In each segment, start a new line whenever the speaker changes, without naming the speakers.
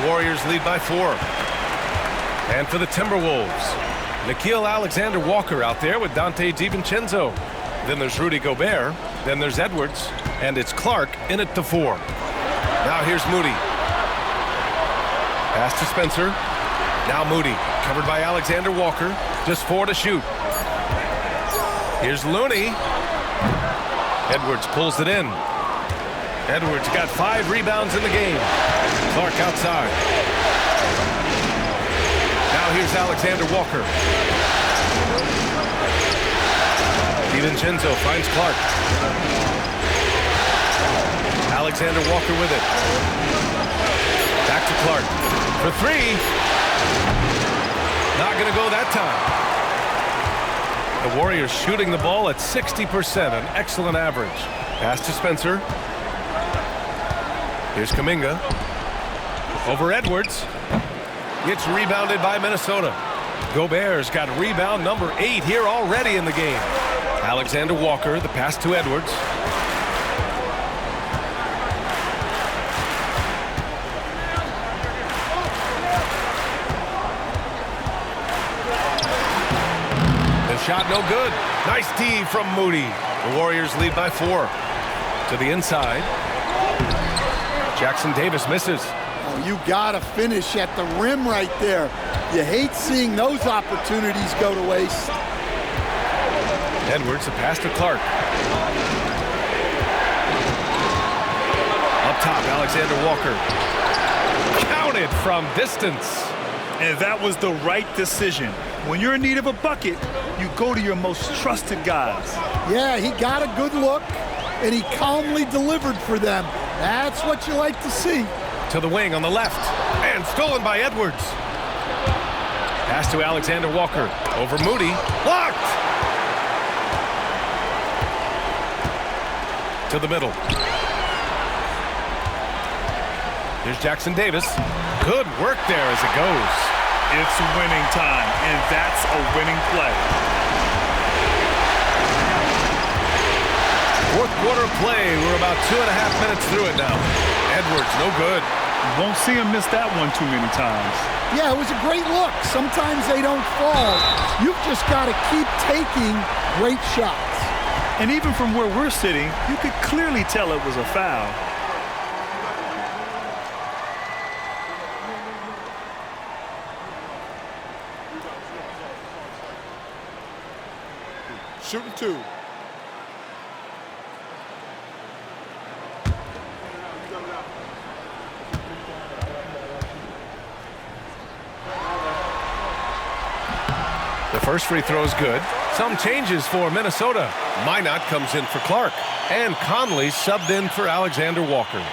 Warriors lead by 4. And for the Timberwolves, Nickeil Alexander-Walker out there with Dante DiVincenzo. Then there's Rudy Gobert. Then there's Edwards. And it's Clark in at the 4. Now here's Moody. Pass to Spencer. Now Moody, covered by Alexander-Walker. Just 4 to shoot. Here's Looney. Edwards pulls it in. Edwards got 5 rebounds in the game. Clark outside. Now here's Alexander-Walker. DiVincenzo finds Clark. Alexander-Walker with it. Back to Clark. For 3. Not going to go that time. The Warriors shooting the ball at 60%, an excellent average. Pass to Spencer. Here's Kuminga. Over Edwards. It's rebounded by Minnesota. Gobert's got rebound number 8 here already in the game. Alexander-Walker, the pass to Edwards. Shot no good. Nice D from Moody. The Warriors lead by 4. To the inside. Jackson Davis misses.
Oh, you gotta finish at the rim right there. You hate seeing those opportunities go to waste.
Edwards, a pass to Clark. Up top, Alexander-Walker. Counted from distance.
And that was the right decision. When you're in need of a bucket, you go to your most trusted guys.
Yeah, he got a good look, and he calmly delivered for them. That's what you like to see.
To the wing on the left, and stolen by Edwards. Pass to Alexander-Walker. Over Moody. Blocked! To the middle. Here's Jackson Davis. Good work there as it goes.
It's winning time, and that's a winning play.
Fourth quarter of play. We're about 2.5 minutes through it now. Edwards, no good.
You won't see him miss that one too many times.
Yeah, it was a great look. Sometimes they don't fall. You've just got to keep taking great shots.
And even from where we're sitting, you could clearly tell it was a foul.
Shooting 2.
The first free throw is good. Some changes for Minnesota. Minot comes in for Clark. And Conley subbed in for Alexander-Walker.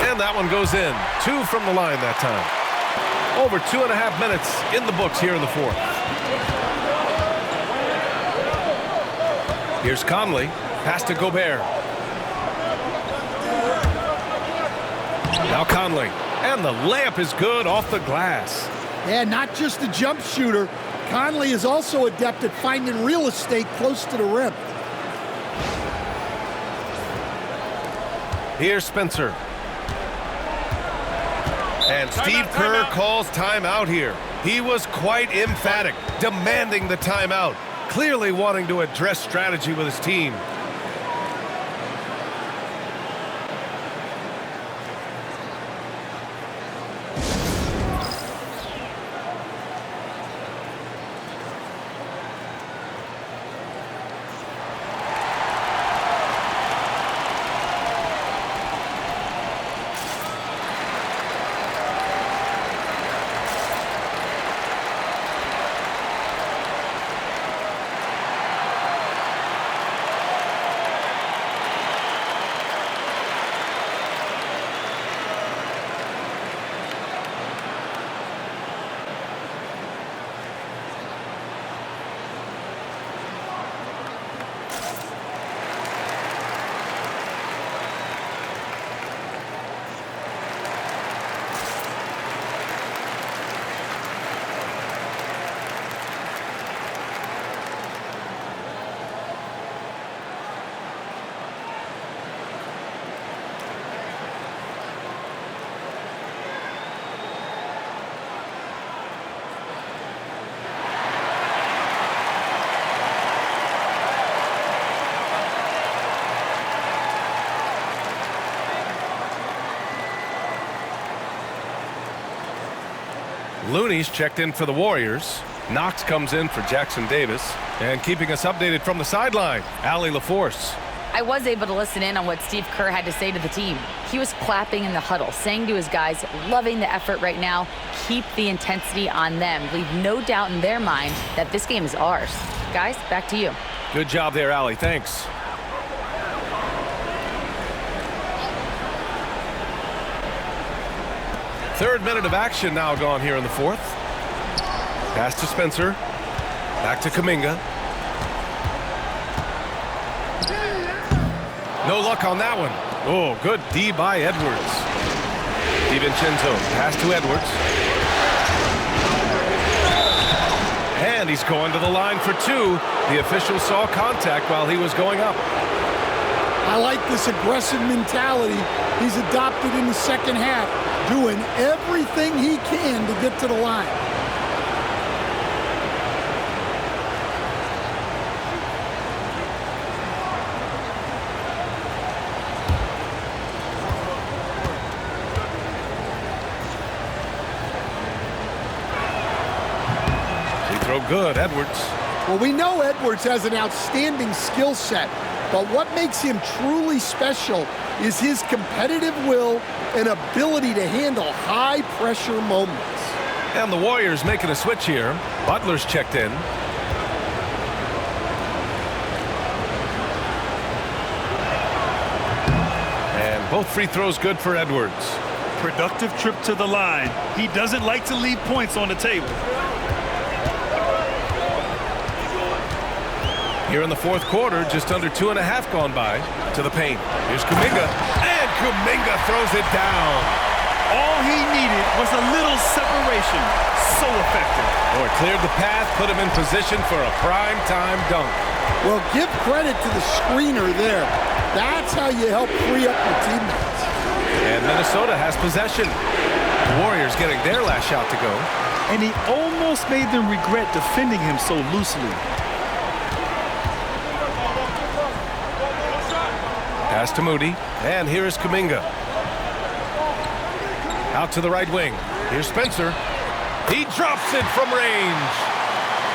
And that one goes in. 2 from the line that time. Over 2.5 minutes in the books here in the fourth. Here's Conley. Pass to Gobert. Now Conley. And the layup is good off the glass.
Yeah, not just a jump shooter. Conley is also adept at finding real estate close to the rim.
Here's Spencer. And Steve Kerr calls timeout here. He was quite emphatic, demanding the timeout, clearly wanting to address strategy with his team. Looney's checked in for the Warriors. Knox comes in for Jackson Davis. And keeping us updated from the sideline, Allie LaForce.
I was able to listen in on what Steve Kerr had to say to the team. He was clapping in the huddle, saying to his guys, loving the effort right now, keep the intensity on them. Leave no doubt in their mind that this game is ours. Guys, back to you.
Good job there, Allie. Thanks. Third minute of action now gone here in the fourth. Pass to Spencer. Back to Kuminga. No luck on that one. Oh, good D by Edwards. DiVincenzo, pass to Edwards. And he's going to the line for two. The official saw contact while he was going up.
I like this aggressive mentality he's adopted in the second half, doing everything he can to get to the line.
Good, Edwards.
Well, we know Edwards has an outstanding skill set, but what makes him truly special is his competitive will and ability to handle high-pressure moments.
And the Warriors making a switch here. Butler's checked in. And both free throws good for Edwards.
Productive trip to the line. He doesn't like to leave points on the table.
Here in the fourth quarter, just under 2.5 gone by. To the paint. Here's Kuminga. And Kuminga throws it down.
All he needed was a little separation. So effective.
Oh, it cleared the path, put him in position for a prime-time dunk.
Well, give credit to the screener there. That's how you help free up your teammates.
And Minnesota has possession. The Warriors getting their last shot to go.
And he almost made them regret defending him so loosely.
Pass to Moody, and here is Kuminga. Out to the right wing. Here's Spencer. He drops it from range.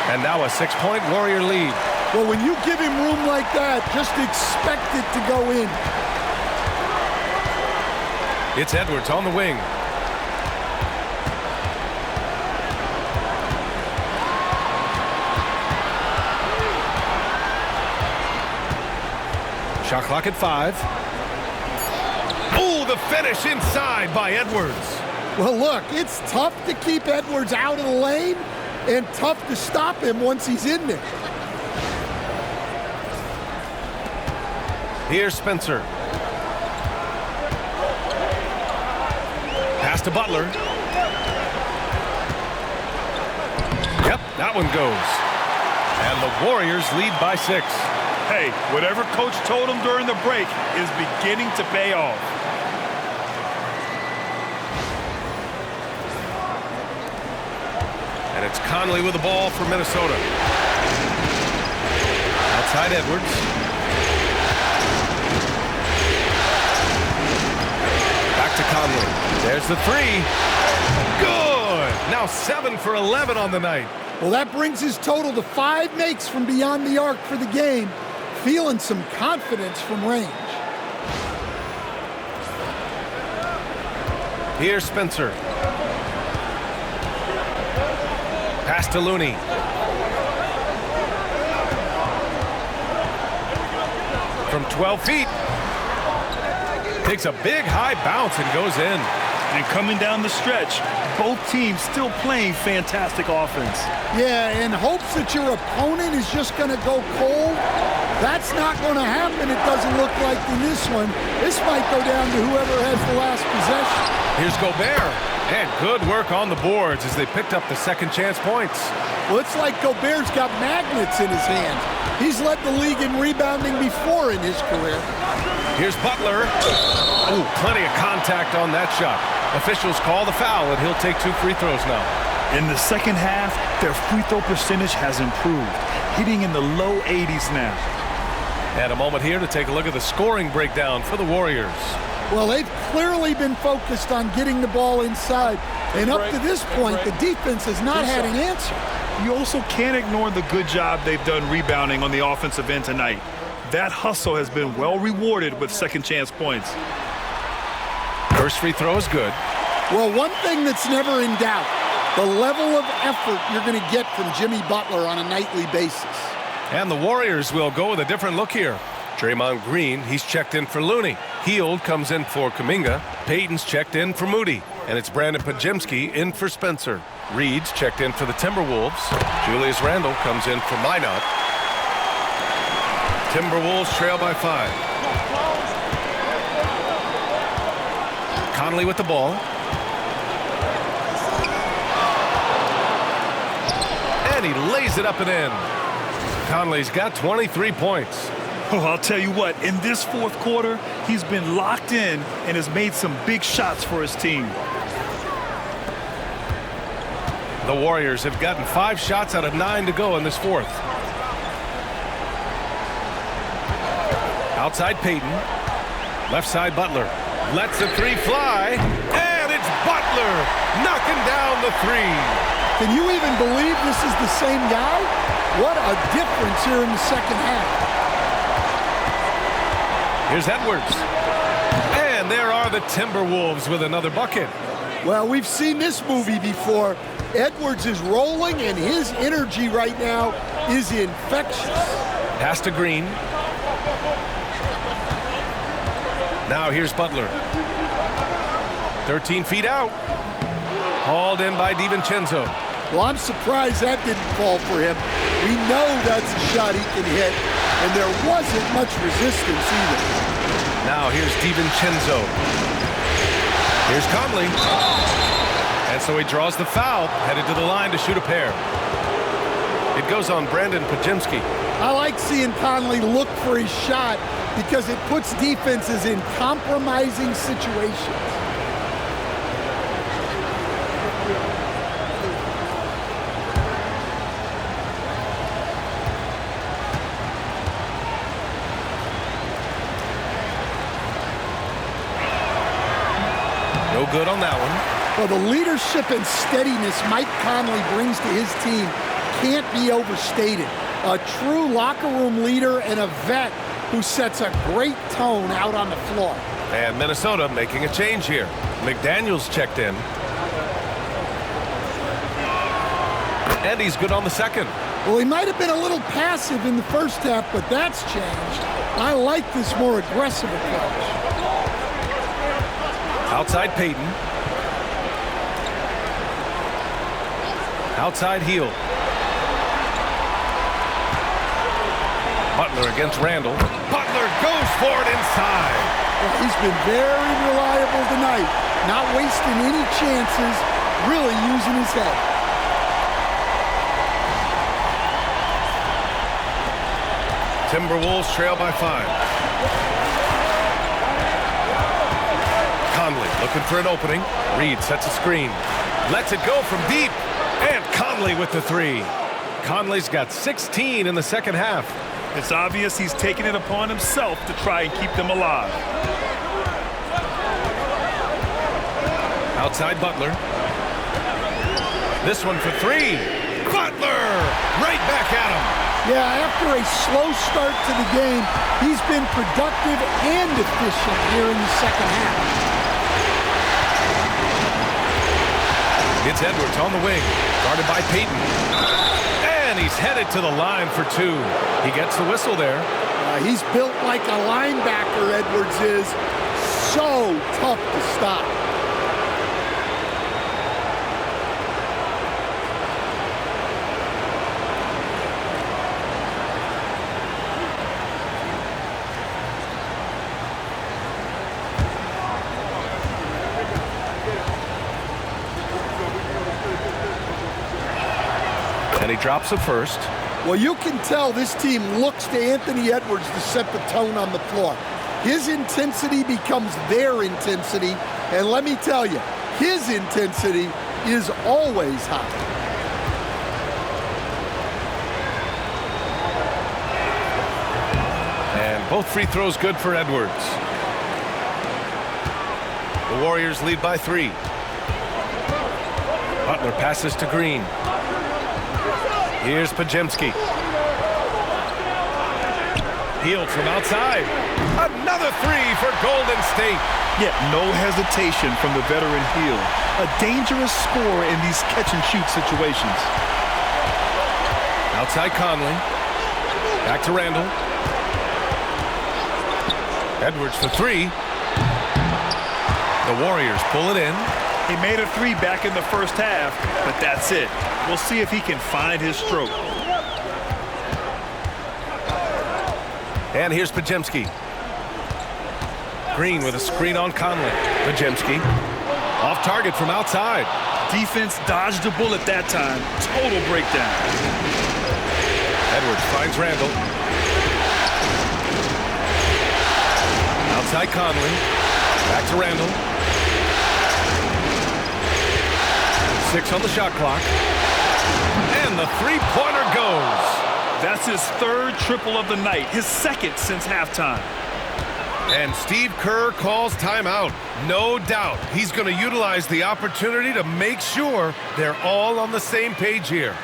And now a 6-point Warrior lead.
Well, when you give him room like that, just expect it to go in.
It's Edwards on the wing. Shot clock at 5. Oh, the finish inside by Edwards.
Well, look, it's tough to keep Edwards out of the lane and tough to stop him once he's in there.
Here's Spencer. Pass to Butler. Yep, that one goes. And the Warriors lead by 6.
Hey, whatever coach told him during the break is beginning to pay off.
And it's Conley with the ball for Minnesota. Outside Edwards. Back to Conley. There's the 3. Good! Now 7 for 11 on the night.
Well, that brings his total to 5 makes from beyond the arc for the game. Feeling some confidence from range.
Here's Spencer. Pass to Looney. From 12 feet. Takes a big high bounce and goes in.
And coming down the stretch, both teams still playing fantastic offense.
Yeah, and hopes that your opponent is just going to go cold. That's not going to happen, it doesn't look like in this one. This might go down to whoever has the last possession.
Here's Gobert. And good work on the boards as they picked up the second chance points.
Well, it's like Gobert's got magnets in his hands. He's led the league in rebounding before in his career.
Here's Butler. Oh, plenty of contact on that shot. Officials call the foul, and he'll take 2 free throws now.
In the second half, their free throw percentage has improved, hitting in the low 80s now.
And a moment here to take a look at the scoring breakdown for the Warriors.
Well, they've clearly been focused on getting the ball inside. And up to this point, the defense has not had an answer.
You also can't ignore the good job they've done rebounding on the offensive end tonight. That hustle has been well rewarded with second chance points.
First free throw is good.
Well, one thing that's never in doubt, the level of effort you're going to get from Jimmy Butler on a nightly basis.
And the Warriors will go with a different look here. Draymond Green, he's checked in for Looney. Hield comes in for Kuminga. Payton's checked in for Moody. And it's Brandon Pajemski in for Spencer. Reed's checked in for the Timberwolves. Julius Randle comes in for Minot. Timberwolves trail by 5. Conley with the ball. And he lays it up and in. Conley's got 23 points.
Oh, I'll tell you what, in this fourth quarter, he's been locked in and has made some big shots for his team.
The Warriors have gotten 5 shots out of 9 to go in this fourth. Outside Payton. Left side Butler. Lets the 3 fly. And it's Butler knocking down the 3.
Can you even believe this is the same guy? What a difference here in the second half.
Here's Edwards. And there are the Timberwolves with another bucket.
Well, we've seen this movie before. Edwards is rolling, and his energy right now is infectious.
Pass to Green. Now here's Butler. 13 feet out. Hauled in by DiVincenzo.
Well, I'm surprised that didn't fall for him. We know that's a shot he can hit, and there wasn't much resistance either.
Now here's DiVincenzo. Here's Conley. And so he draws the foul, headed to the line to shoot a pair. It goes on Brandon Pajemski.
I like seeing Conley look for his shot because it puts defenses in compromising situations.
No good on that one.
Well, the leadership and steadiness Mike Conley brings to his team can't be overstated. A true locker room leader and a vet who sets a great tone out on the floor.
And Minnesota making a change here. McDaniels checked in. And he's good on the second.
Well, he might have been a little passive in the first half, but that's changed. I like this more aggressive approach.
Outside Payton. Outside Hield. Butler against Randle. Butler goes for it inside.
Well, he's been very reliable tonight. Not wasting any chances, really using his head.
Timberwolves trail by 5. Conley looking for an opening. Reed sets a screen. Lets it go from deep. And Conley with the 3. Conley's got 16 in the second half.
It's obvious he's taking it upon himself to try and keep them alive.
Outside Butler. This one for 3. Butler! Right back at him.
Yeah, after a slow start to the game, he's been productive and efficient here in the second half.
It's Edwards on the wing, guarded by Payton. And he's headed to the line for 2. He gets the whistle there.
He's built like a linebacker, Edwards is. So tough to stop.
And he drops it first.
Well, you can tell this team looks to Anthony Edwards to set the tone on the floor. His intensity becomes their intensity. And let me tell you, his intensity is always high.
And both free throws good for Edwards. The Warriors lead by 3. Butler passes to Green. Here's Podziemski. Healed from outside. Another 3 for Golden State.
Yet no hesitation from the veteran Hield. A dangerous scorer in these catch-and-shoot situations.
Outside Conley. Back to Randall. Edwards for 3. The Warriors pull it in.
He made a 3 back in the first half, but that's it. We'll see if he can find his stroke.
And here's Podziemski. Green with a screen on Conley. Podziemski off target from outside.
Defense dodged a bullet that time. Total breakdown.
Edwards finds Randall. Outside Conley. Back to Randall. 6 on the shot clock. And the three-pointer goes.
That's his 3rd triple of the night, his 2nd since halftime.
And Steve Kerr calls timeout. No doubt he's going to utilize the opportunity to make sure they're all on the same page here.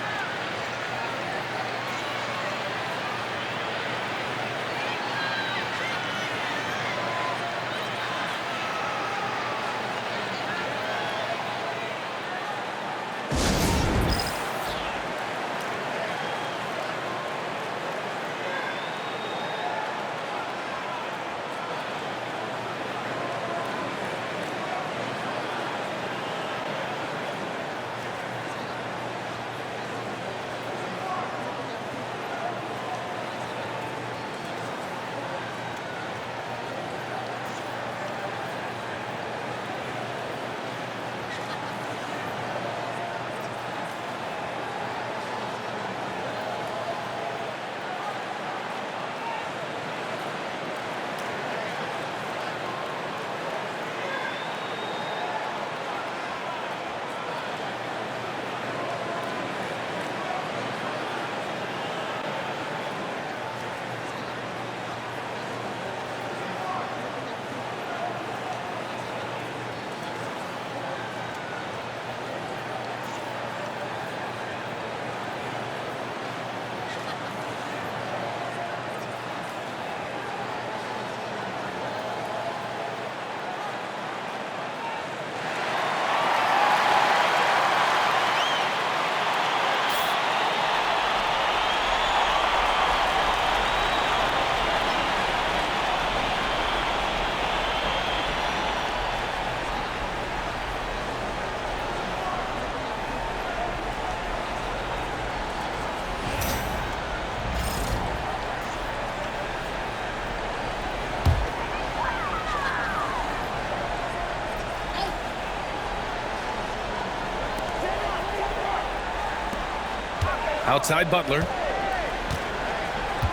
Outside Butler.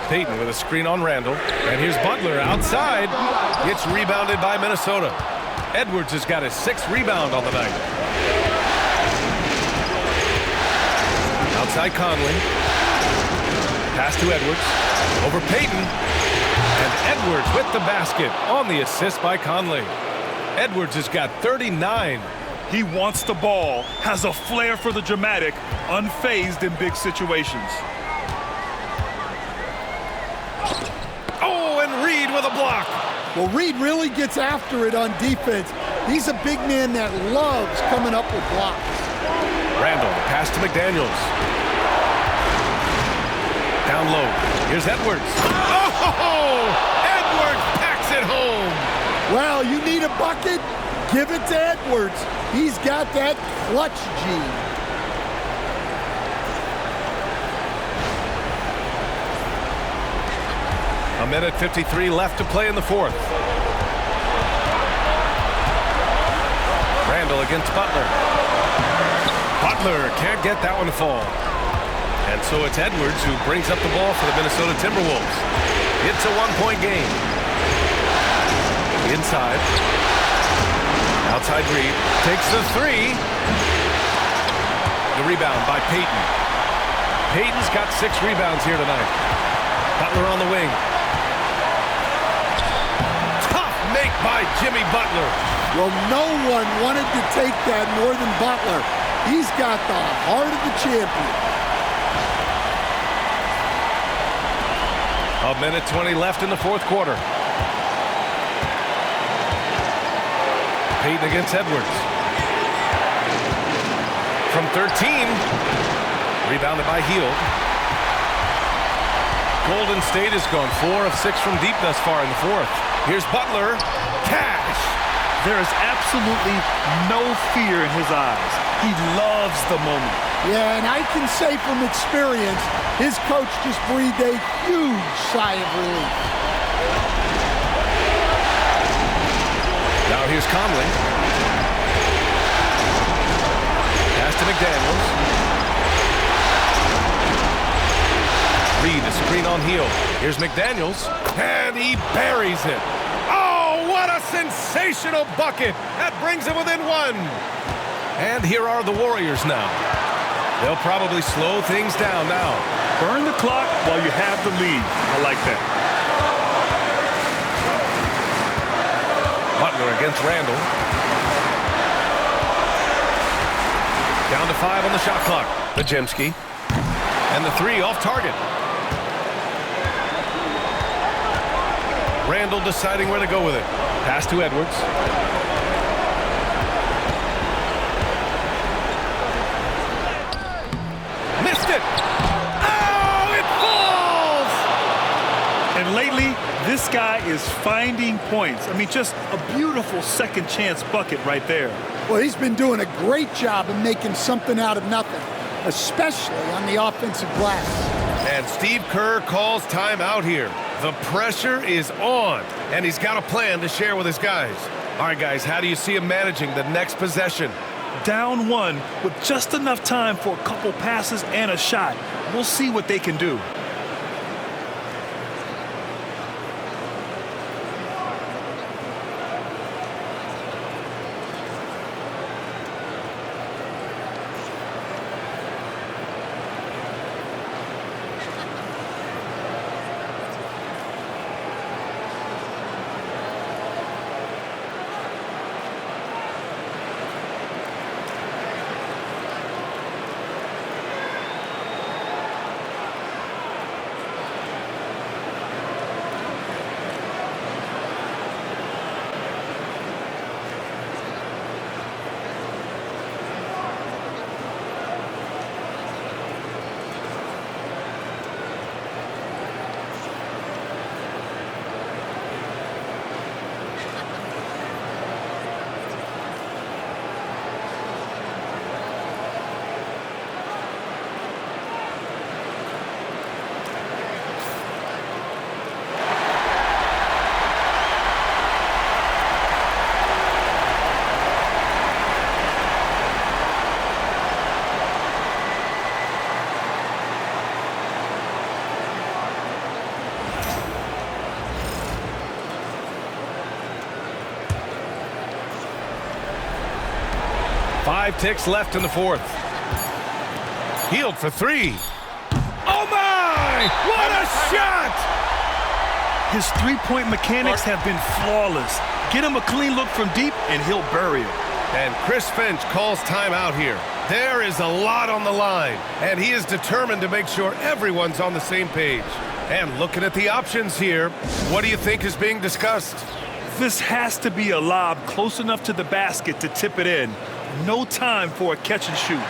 Payton with a screen on Randall. And here's Butler outside. Gets rebounded by Minnesota. Edwards has got his 6th rebound on the night. Outside Conley. Pass to Edwards. Over Payton. And Edwards with the basket on the assist by Conley. Edwards has got 39.
He wants the ball, has a flair for the dramatic, unfazed in big situations.
Oh, and Reed with a block.
Well, Reed really gets after it on defense. He's a big man that loves coming up with blocks.
Randall, pass to McDaniels. Down low. Here's Edwards. Oh! Edwards packs it home.
Well, you need a bucket? Give it to Edwards. He's got that clutch gene.
A minute 53 left to play in the 4th. Randall against Butler. Butler can't get that one to fall. And so it's Edwards who brings up the ball for the Minnesota Timberwolves. It's a 1-point game. Inside. Outside Reed. Takes the 3. The rebound by Payton. Payton's got 6 rebounds here tonight. Butler on the wing. Tough make by Jimmy Butler.
Well, no one wanted to take that more than Butler. He's got the heart of the champion.
A minute 20 left in the fourth quarter. Payton against Edwards. From 13. Rebounded by Hield. Golden State has gone 4 of 6 from deep thus far in the fourth. Here's Butler. Cash.
There is absolutely no fear in his eyes. He loves the moment.
Yeah, and I can say from experience, his coach just breathed a huge sigh of relief.
Now here's Conley. Pass to McDaniels. Reed, a screen on Hield. Here's McDaniels, and he buries it. Oh, what a sensational bucket! That brings him within 1. And here are the Warriors now. They'll probably slow things down now.
Burn the clock while you have the lead. I like that.
Butler against Randall. Down to 5 on the shot clock. Bajemski. And the 3 off target. Randall deciding where to go with it. Pass to Edwards. Missed it. Oh, it falls!
And lately, this guy is finding points. I mean, just a beautiful second chance bucket right there.
Well, he's been doing a great job of making something out of nothing, especially on the offensive glass.
And Steve Kerr calls timeout here. The pressure is on, and he's got a plan to share with his guys. All right, guys, how do you see him managing the next possession?
Down 1 with just enough time for a couple passes and a shot. We'll see what they can do.
Five ticks left in the fourth. Hield for 3. Oh, my! What a shot!
His three-point mechanics have been flawless. Get him a clean look from deep, and he'll bury it.
And Chris Finch calls timeout here. There is a lot on the line, and he is determined to make sure everyone's on the same page. And looking at the options here, what do you think is being discussed?
This has to be a lob close enough to the basket to tip it in. No time for a catch and shoot.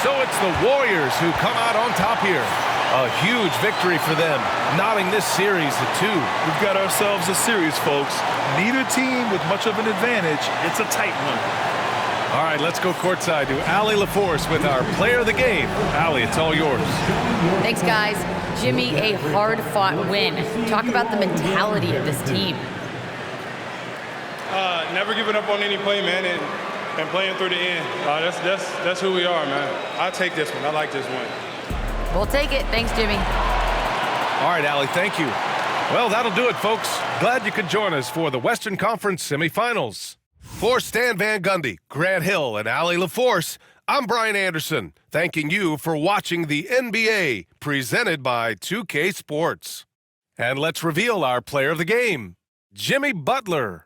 So it's the Warriors who come out on top here. A huge victory for them, knotting this series at 2.
We've got ourselves a series, folks. Neither team with much of an advantage. It's a tight one.
All right, let's go courtside to Allie LaForce with our player of the game. Allie, it's all yours.
Thanks, guys. Jimmy, a hard-fought win. Talk about the mentality of this team.
Never giving up on any play, man, and playing through the end. That's who we are, man. I take this one. I like this one.
We'll take it. Thanks, Jimmy.
All right, Allie, thank you. Well, that'll do it, folks. Glad you could join us for the Western Conference semifinals. For Stan Van Gundy, Grant Hill, and Allie LaForce, I'm Brian Anderson, thanking you for watching the NBA, presented by 2K Sports. And let's reveal our player of the game, Jimmy Butler.